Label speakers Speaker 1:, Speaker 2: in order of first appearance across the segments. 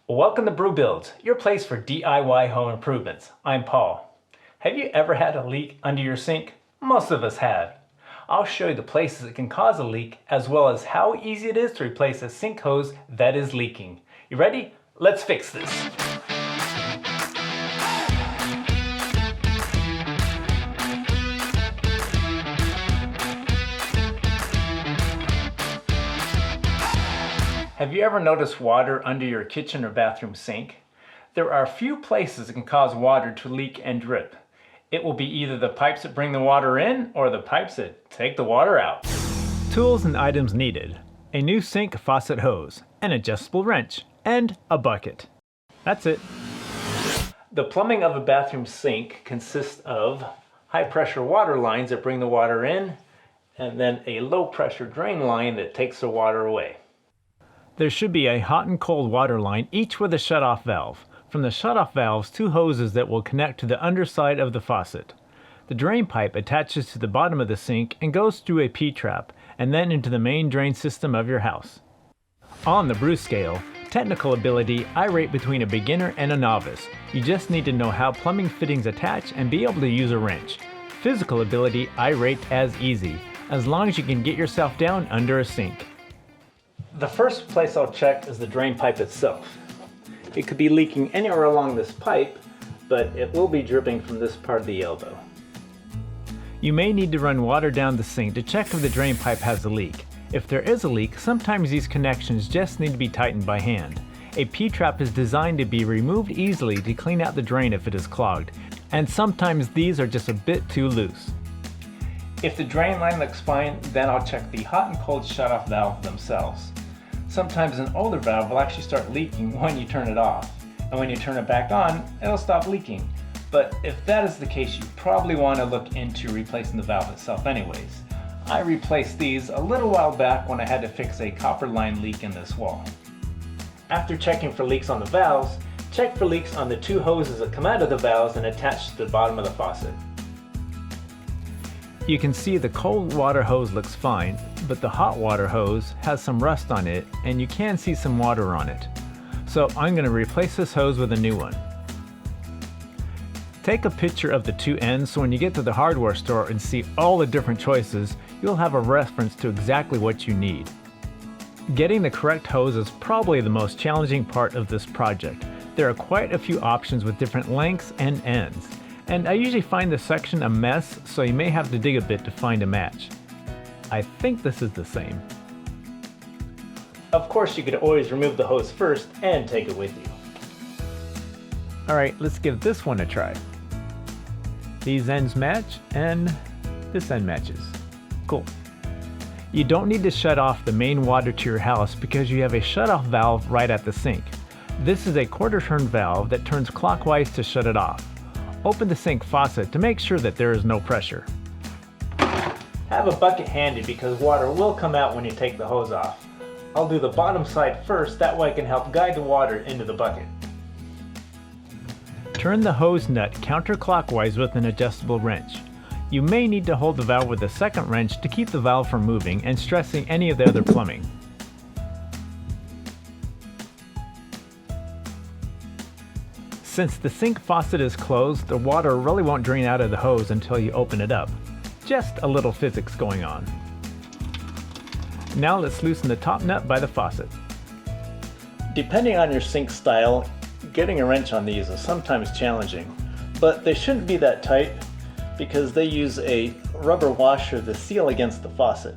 Speaker 1: Welcome to Brew Builds, your place for DIY home improvements. I'm Paul. Have you ever had a leak under your sink? Most of us have. I'll show you the places it can cause a leak, as well as how easy it is to replace a sink hose that is leaking. You ready? Let's fix this. Have you ever noticed water under your kitchen or bathroom sink? There are a few places that can cause water to leak and drip. It will be either the pipes that bring the water in or the pipes that take the water out. Tools and items needed: a new sink faucet hose, an adjustable wrench, and a bucket. That's it. The plumbing of a bathroom sink consists of high pressure water lines that bring the water in, and then a low pressure drain line that takes the water away. There should be a hot and cold water line, each with a shutoff valve. From the shutoff valves, two hoses that will connect to the underside of the faucet. The drain pipe attaches to the bottom of the sink and goes through a P-trap and then into the main drain system of your house. On the brew scale, technical ability, I rate between a beginner and a novice. You just need to know how plumbing fittings attach and be able to use a wrench. Physical ability, I rate as easy, as long as you can get yourself down under a sink. The first place I'll check is the drain pipe itself. It could be leaking anywhere along this pipe, but it will be dripping from this part of the elbow. You may need to run water down the sink to check if the drain pipe has a leak. If there is a leak, sometimes these connections just need to be tightened by hand. A P-trap is designed to be removed easily to clean out the drain if it is clogged, and sometimes these are just a bit too loose. If the drain line looks fine, then I'll check the hot and cold shutoff valve themselves. Sometimes an older valve will actually start leaking when you turn it off, and when you turn it back on, it'll stop leaking. But if that is the case, you probably want to look into replacing the valve itself anyways. I replaced these a little while back when I had to fix a copper line leak in this wall. After checking for leaks on the valves, check for leaks on the two hoses that come out of the valves and attach to the bottom of the faucet. You can see the cold water hose looks fine, but the hot water hose has some rust on it and you can see some water on it. So I'm going to replace this hose with a new one. Take a picture of the two ends so when you get to the hardware store and see all the different choices, you'll have a reference to exactly what you need. Getting the correct hose is probably the most challenging part of this project. There are quite a few options with different lengths and ends. And I usually find this section a mess, so you may have to dig a bit to find a match. I think this is the same. Of course, you could always remove the hose first and take it with you. Alright, let's give this one a try. These ends match, and this end matches. Cool. You don't need to shut off the main water to your house because you have a shutoff valve right at the sink. This is a quarter turn valve that turns clockwise to shut it off. Open the sink faucet to make sure that there is no pressure. Have a bucket handy because water will come out when you take the hose off. I'll do the bottom side first, that way I can help guide the water into the bucket. Turn the hose nut counterclockwise with an adjustable wrench. You may need to hold the valve with a second wrench to keep the valve from moving and stressing any of the other plumbing. Since the sink faucet is closed, the water really won't drain out of the hose until you open it up. Just a little physics going on. Now let's loosen the top nut by the faucet. Depending on your sink style, getting a wrench on these is sometimes challenging, but they shouldn't be that tight because they use a rubber washer to seal against the faucet.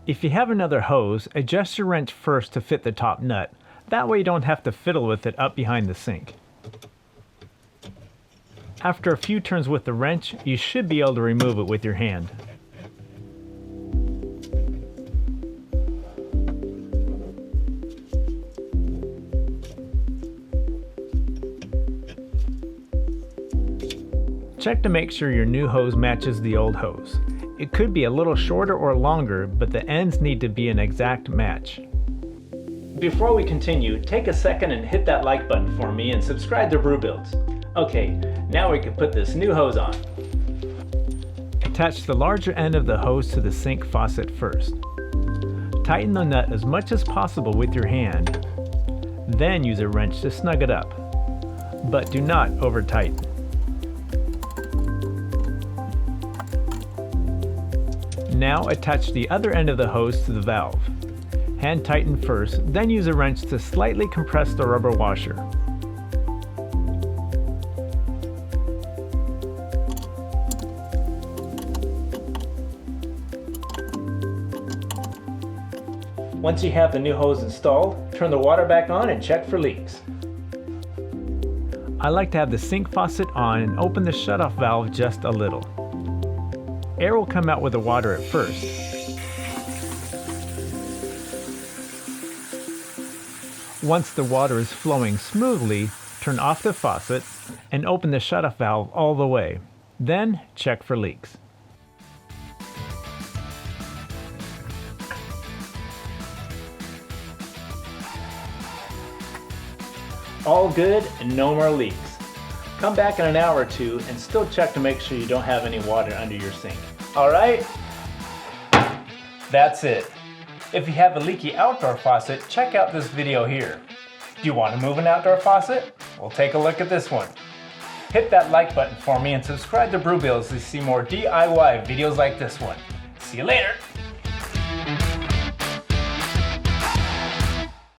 Speaker 1: If you have another hose, adjust your wrench first to fit the top nut. That way you don't have to fiddle with it up behind the sink. After a few turns with the wrench, you should be able to remove it with your hand. Check to make sure your new hose matches the old hose. It could be a little shorter or longer, but the ends need to be an exact match. Before we continue, take a second and hit that like button for me and subscribe to Brew Builds. Okay, now we can put this new hose on. Attach the larger end of the hose to the sink faucet first. Tighten the nut as much as possible with your hand. Then use a wrench to snug it up, but do not over-tighten. Now attach the other end of the hose to the valve. Hand tighten first, then use a wrench to slightly compress the rubber washer. Once you have the new hose installed, turn the water back on and check for leaks. I like to have the sink faucet on and open the shutoff valve just a little. Air will come out with the water at first. Once the water is flowing smoothly, turn off the faucet and open the shutoff valve all the way. Then check for leaks. All good and no more leaks. Come back in an hour or two and still check to make sure you don't have any water under your sink. Alright? That's it. If you have a leaky outdoor faucet, check out this video here. Do you want to move an outdoor faucet? Well, take a look at this one. Hit that like button for me and subscribe to Brewbills to see more DIY videos like this one. See you later!